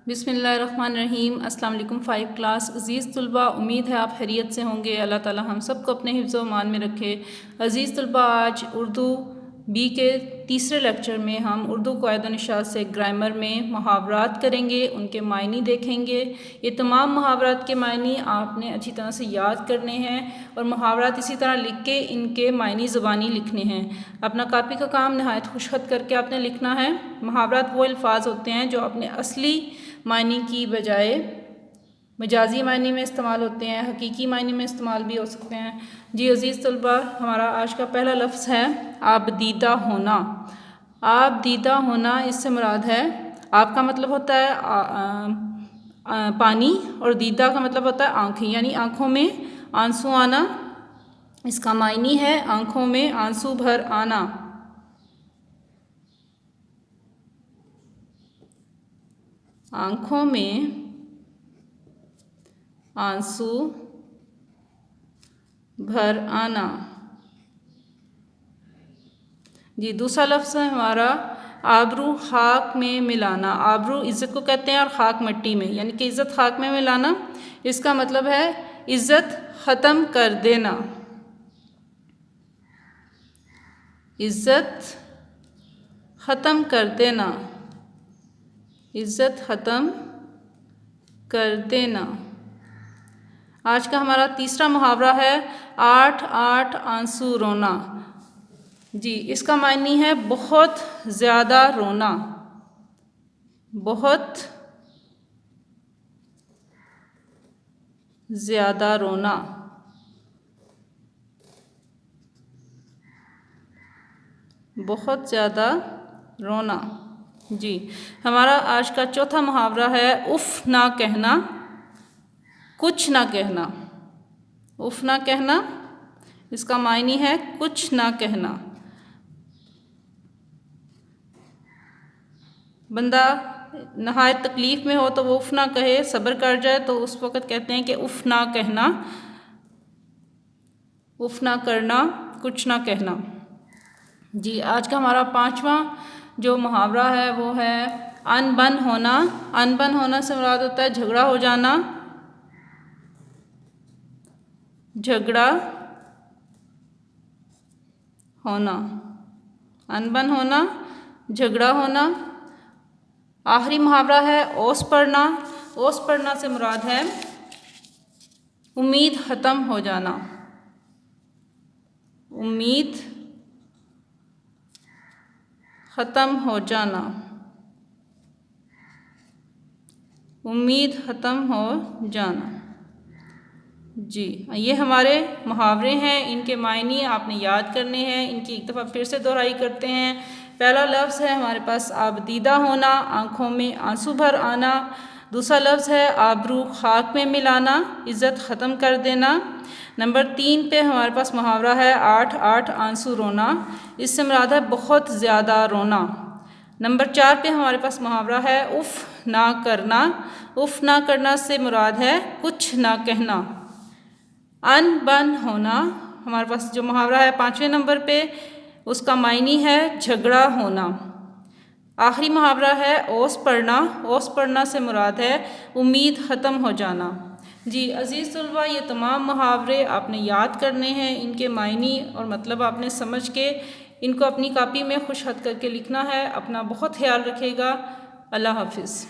بسم اللہ الرحمن الرحیم۔ السلام علیکم 5 کلاس عزیز طلباء، امید ہے آپ خیریت سے ہوں گے۔ اللہ تعالی ہم سب کو اپنے حفظ و امان میں رکھے۔ عزیز طلباء، آج اردو بی کے تیسرے لیکچر میں ہم اردو قواعد و نشاط سے گرامر میں محاورات کریں گے، ان کے معنی دیکھیں گے۔ یہ تمام محاورات کے معنی آپ نے اچھی طرح سے یاد کرنے ہیں اور محاورات اسی طرح لکھ کے ان کے معنی زبانی لکھنے ہیں۔ اپنا کاپی کا کام نہایت خوش خط کر کے آپ نے لکھنا ہے۔ محاورات وہ الفاظ ہوتے ہیں جو اپنے اصلی معنی کی بجائے مجازی معنی میں استعمال ہوتے ہیں، حقیقی معنی میں استعمال بھی ہو سکتے ہیں۔ جی عزیز طلباء، ہمارا آج کا پہلا لفظ ہے آبدیدہ ہونا۔ آبدیدہ ہونا، اس سے مراد ہے آپ کا مطلب ہوتا ہے پانی اور دیدہ کا مطلب ہوتا ہے آنکھیں، یعنی آنکھوں میں آنسو آنا۔ اس کا معنی ہے آنکھوں میں آنسو بھر آنا۔ آنکھوں میں آنسو بھر آنا۔ جی دوسرا لفظ ہے ہمارا آبرو خاک میں ملانا۔ آبرو عزت کو کہتے ہیں اور خاک مٹی میں، یعنی کہ عزت خاک میں ملانا۔ اس کا مطلب ہے عزت ختم کر دینا۔ عزت ختم کر دینا۔ عزت ختم کر دینا۔ آج کا ہمارا تیسرا محاورہ ہے 8 آنسو رونا۔ جی اس کا معنی ہے بہت زیادہ رونا۔ بہت زیادہ رونا۔ بہت زیادہ رونا۔ جی ہمارا آج کا چوتھا محاورہ ہے اف نہ کہنا، کچھ نہ کہنا۔ اف نہ کہنا، اس کا معنی ہے کچھ نہ کہنا۔ بندہ نہایت تکلیف میں ہو تو وہ اف نہ کہے، صبر کر جائے تو اس وقت کہتے ہیں کہ اف نہ کہنا، اف نہ کرنا، کچھ نہ کہنا۔ جی آج کا ہمارا پانچواں جو محاورہ ہے وہ ہے ان بن ہونا۔ ان بن ہونا سے مراد ہوتا ہے جھگڑا ہو جانا۔ جھگڑا ہونا۔ ان بن ہونا، جھگڑا ہونا۔ آخری محاورہ ہے اوس پڑنا۔ اوس پڑنا سے مراد ہے امید ختم ہو جانا۔ امید ختم ہو جانا۔ امید ختم ہو جانا۔ جی یہ ہمارے محاورے ہیں، ان کے معنی آپ نے یاد کرنے ہیں۔ ان کی ایک دفعہ پھر سے دہرائی کرتے ہیں۔ پہلا لفظ ہے ہمارے پاس آبدیدہ ہونا، آنکھوں میں آنسو بھر آنا۔ دوسرا لفظ ہے آبرو خاک میں ملانا، عزت ختم کر دینا۔ نمبر 3 پہ ہمارے پاس محاورہ ہے 8 آنسو رونا۔ اس سے مراد ہے بہت زیادہ رونا۔ نمبر 4 پہ ہمارے پاس محاورہ ہے اف نہ کرنا۔ اف نہ کرنا سے مراد ہے کچھ نہ کہنا۔ ان بن ہونا ہمارے پاس جو محاورہ ہے 5ویں نمبر پہ، اس کا معنی ہے جھگڑا ہونا۔ آخری محاورہ ہے اوس پڑنا۔ اوس پڑنا سے مراد ہے امید ختم ہو جانا۔ جی عزیز طلباء، یہ تمام محاورے آپ نے یاد کرنے ہیں، ان کے معنی اور مطلب آپ نے سمجھ کے ان کو اپنی کاپی میں خوش خط کر کے لکھنا ہے۔ اپنا بہت خیال رکھے گا۔ اللہ حافظ۔